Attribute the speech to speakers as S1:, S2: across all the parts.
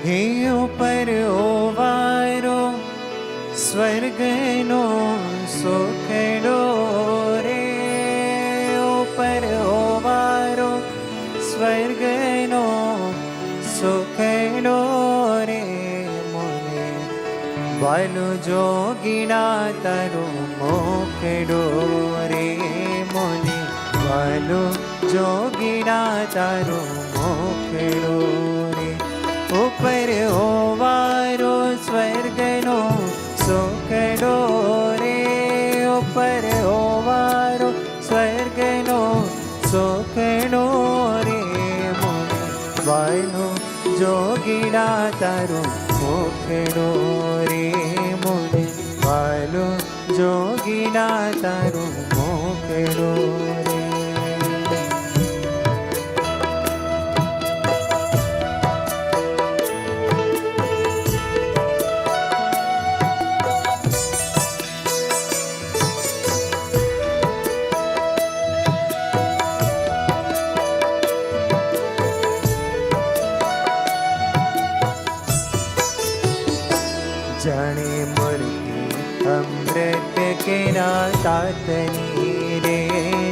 S1: હે ઉપર ઓવારો સ્વર્ગનો સુખડો રે, ઉપર ઓવારો સ્વર્ગનો સુખડો રે મને વાલો જોગીણા તારું મોખડો રે મને વાલો જોગીણા તારું મોખડો રે ઉપર ઓવારો સ્વર્ગનો સુખડો રે ઉપર ઓવારો સ્વર્ગનો સુખડો રે મને વાલો જોગીણા તારો મોખડો રે મને વાલો જોગીણા તારો મોખડો રે जाने मूर्ति अमृत के तातनी रे,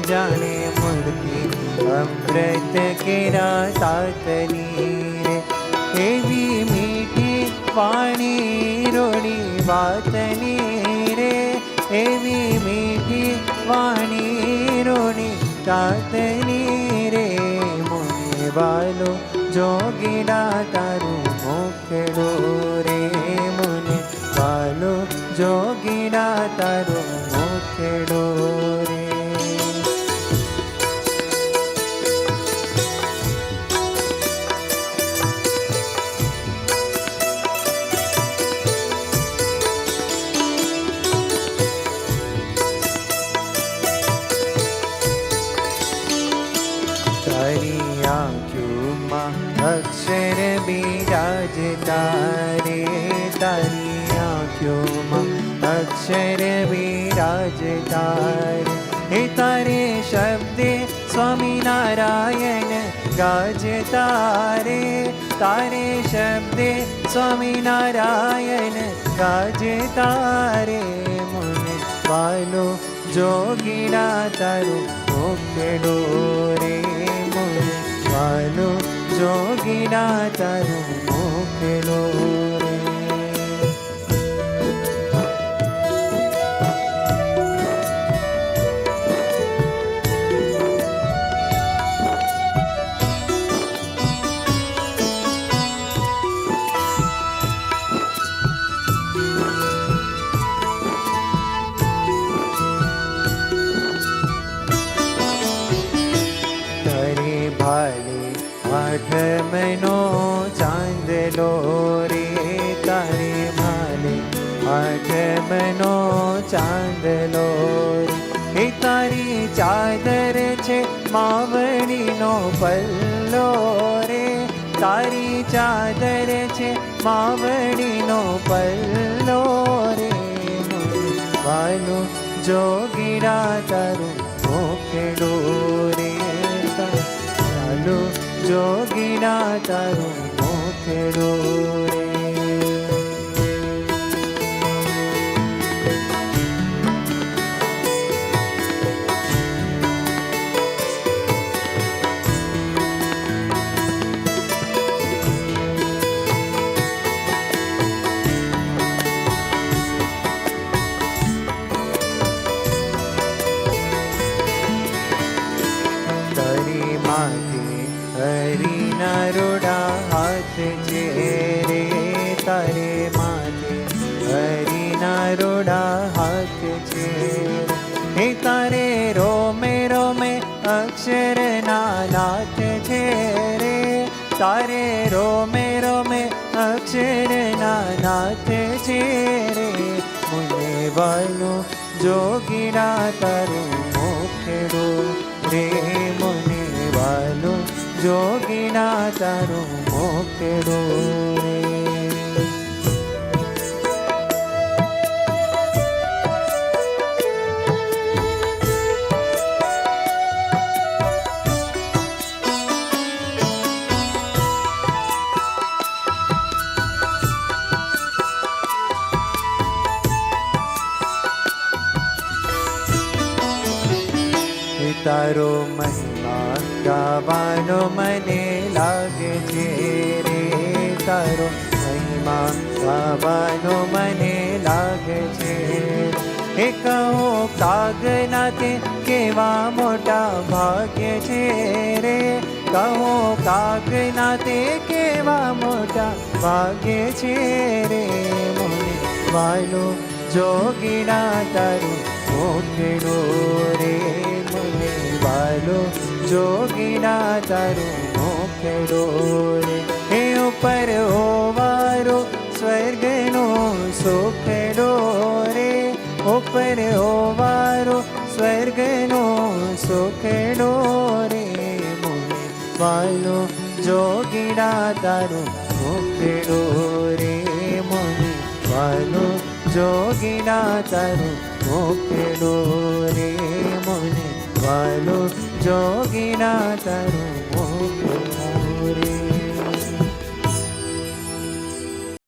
S1: जाने मूर्ति अमृत के तातनी रे एवी मीठी वाणी रोड़ी वातनी रे, एवी मीठी वाणी रोड़ी तातनी रे मोने वालो जोगीड़ा तारू मोखड़ो रे मोने वालो जोगीड़ा तारो मोखड़ो रे तारी आँखों में अक्षर बिराजता रे, तारी आँखों में अक्षर बिराजता रे हे तारे शब्दे स्वामी नारायण गाजता रे, तारे शब्दे स्वामी नारायण गाजता रे मुने वालो जोगीड़ा तारो मोखड़ो रे मुने वालो जोगीड़ा तारो मोखड़ो रे आठमनो चांदलो रे, तारे भाले आठमनो चांदलो रे हे तारी चादर छे मावड़ी नो पल्लो रे, तारी चादर छे मावड़ी नो पल्लो रे वालो जोगीड़ा तारू मोखड़ो रे वालो जोगीड़ा तारो मोखड़ो रे तारी माथे हरी नरोड़ा हाथ छे रे, तारे माथे हरी नरोड़ा हाथ छे हे तारे रोमे रोमे अक्षर नाथ छे रे, तारे रोमे रोमे अक्षर नाथ छे रे मुने वालो जोगीड़ा तारो मोखड़ो रे मुने वालो जोगीड़ा तारो मोखड़ो रे તારો મહિમા ગાવાનો મને લાગે છે રે, તારો મહિમા ગાવાનો મને લાગે છે. એ કહો કાગના તે કેવા મોટા ભાગ્ય છે રે, કહો કાગના તે કેવા મોટા ભાગ્ય છે રે. મને વાલો જોગીના તારું મોકળો રે, મને વાલો જોગીના તારું મોકળો રે. એ ઉપર હોવારો સ્વર્ગનો સુખડો રે, ઉપર હોવારો સ્વર્ગનો સુખડો રે. મને વાલો જોગીના તારું મોકળો રે, મને વાલો જોગીના તારું મોકળો રે, મને વાલો જોગીના તારું મોકળો રે.